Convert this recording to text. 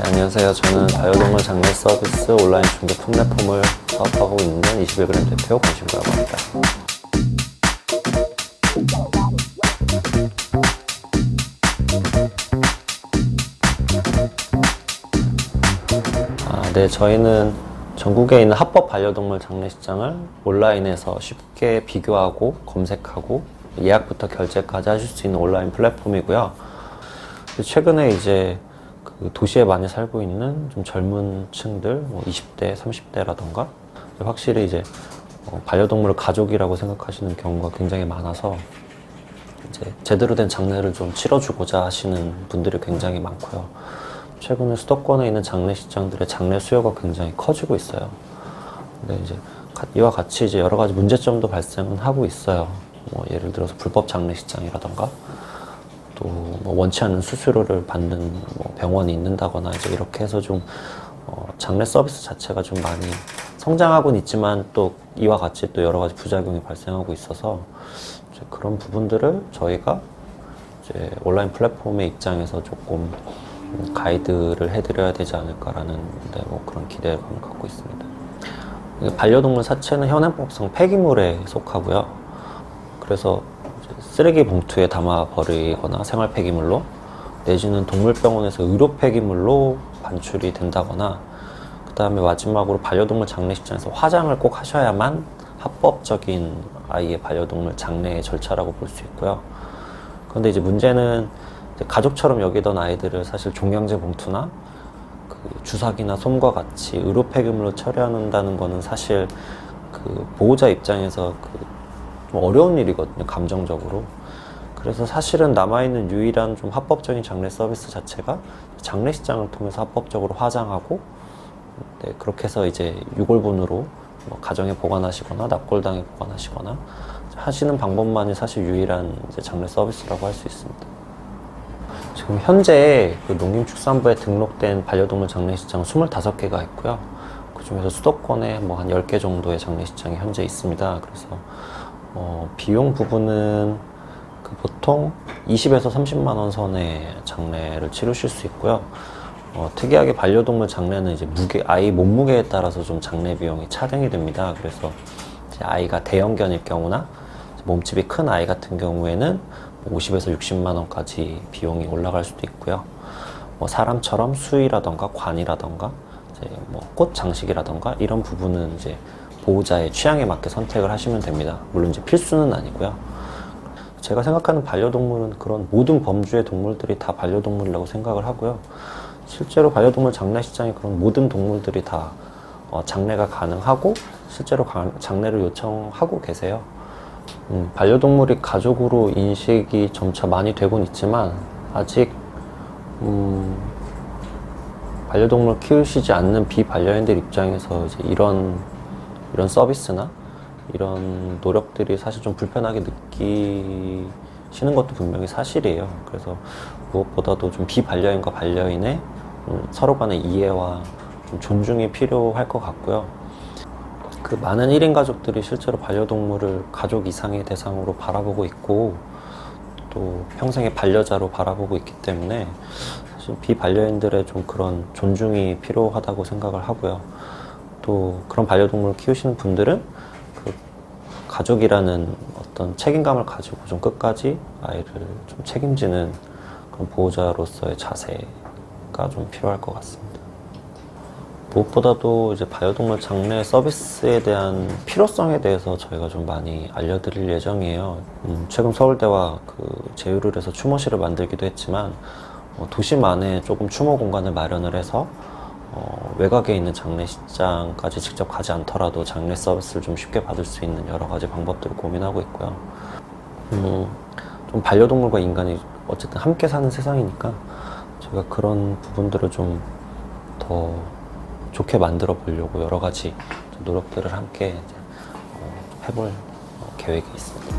안녕하세요. 저는 반려동물 장례 서비스 온라인 중개 플랫폼을 사업하고 있는 21g 대표 권신구라고 합니다. 네, 저희는 전국에 있는 합법 반려동물 장례식장을 온라인에서 쉽게 비교하고 검색하고 예약부터 결제까지 하실 수 있는 온라인 플랫폼이고요. 최근에 이제 그 도시에 많이 살고 있는 좀 젊은 층들, 20대, 30대라던가 확실히 이제 반려동물을 가족이라고 생각하시는 경우가 굉장히 많아서 이제 제대로 된 장례를 좀 치러주고자 하시는 분들이 굉장히 많고요. 최근에 수도권에 있는 장례식장들의 장례 수요가 굉장히 커지고 있어요. 근데 이제 이와 같이 이제 여러 가지 문제점도 발생은 하고 있어요. 예를 들어서 불법 장례식장이라던가 또 뭐 원치 않는 수수료를 받는 병원이 있는다거나 이제 이렇게 해서 좀 장례 서비스 자체가 좀 많이 성장하고는 있지만 또 이와 같이 또 여러 가지 부작용이 발생하고 있어서 이제 그런 부분들을 저희가 이제 온라인 플랫폼의 입장에서 조금 가이드를 해드려야 되지 않을까라는 그런 기대감을 갖고 있습니다. 반려동물 사체는 현행법상 폐기물에 속하고요. 그래서 쓰레기 봉투에 담아 버리거나 생활 폐기물로 내지는 동물병원에서 의료 폐기물로 반출이 된다거나 그 다음에 마지막으로 반려동물 장례식장에서 화장을 꼭 하셔야만 합법적인 아이의 반려동물 장례의 절차라고 볼 수 있고요. 그런데 이제 문제는 가족처럼 여기던 아이들을 사실 종량제 봉투나 그 주사기나 솜과 같이 의료 폐기물로 처리한다는 거는 사실 그 보호자 입장에서 좀 어려운 일이거든요, 감정적으로. 그래서 사실은 남아있는 유일한 좀 합법적인 장례 서비스 자체가 장례식장을 통해서 합법적으로 화장하고 그렇게 해서 이제 유골분으로 가정에 보관하시거나 납골당에 보관하시거나 하시는 방법만이 사실 유일한 이제 장례 서비스라고 할 수 있습니다. 지금 현재 그 농림축산부에 등록된 반려동물 장례식장 25개가 있고요. 그 중에서 수도권에 한 10개 정도의 장례식장이 현재 있습니다. 그래서 비용 부분은 보통 20에서 30만 원 선의 장례를 치르실 수 있고요. 특이하게 반려동물 장례는 이제 아이 몸무게에 따라서 좀 장례 비용이 차등이 됩니다. 그래서 이제 아이가 대형견일 경우나 몸집이 큰 아이 같은 경우에는 50에서 60만 원까지 비용이 올라갈 수도 있고요. 사람처럼 수의라던가 관이라던가 이제 꽃 장식이라던가 이런 부분은 이제 보호자의 취향에 맞게 선택을 하시면 됩니다. 물론 이제 필수는 아니고요. 제가 생각하는 반려동물은 그런 모든 범주의 동물들이 다 반려동물이라고 생각을 하고요. 실제로 반려동물 장례식장에 그런 모든 동물들이 다 장례가 가능하고 실제로 장례를 요청하고 계세요. 반려동물이 가족으로 인식이 점차 많이 되곤 있지만 아직 반려동물 키우시지 않는 비반려인들 입장에서 이제 이런 서비스나 이런 노력들이 사실 좀 불편하게 느끼시는 것도 분명히 사실이에요. 그래서 무엇보다도 좀 비반려인과 반려인의 서로 간의 이해와 좀 존중이 필요할 것 같고요. 그 많은 1인 가족들이 실제로 반려동물을 가족 이상의 대상으로 바라보고 있고 또 평생의 반려자로 바라보고 있기 때문에 사실 비반려인들의 좀 그런 존중이 필요하다고 생각을 하고요. 또 그런 반려동물을 키우시는 분들은 그 가족이라는 어떤 책임감을 가지고 좀 끝까지 아이를 좀 책임지는 그런 보호자로서의 자세가 좀 필요할 것 같습니다. 무엇보다도 이제 반려동물 장례 서비스에 대한 필요성에 대해서 저희가 좀 많이 알려드릴 예정이에요. 최근 서울대와 제휴를 해서 추모실을 만들기도 했지만 도심안에 조금 추모 공간을 마련을 해서 외곽에 있는 장례식장까지 직접 가지 않더라도 장례 서비스를 좀 쉽게 받을 수 있는 여러 가지 방법들을 고민하고 있고요. 좀 반려동물과 인간이 어쨌든 함께 사는 세상이니까 제가 그런 부분들을 좀 더 좋게 만들어 보려고 여러 가지 노력들을 함께 해볼 계획이 있습니다.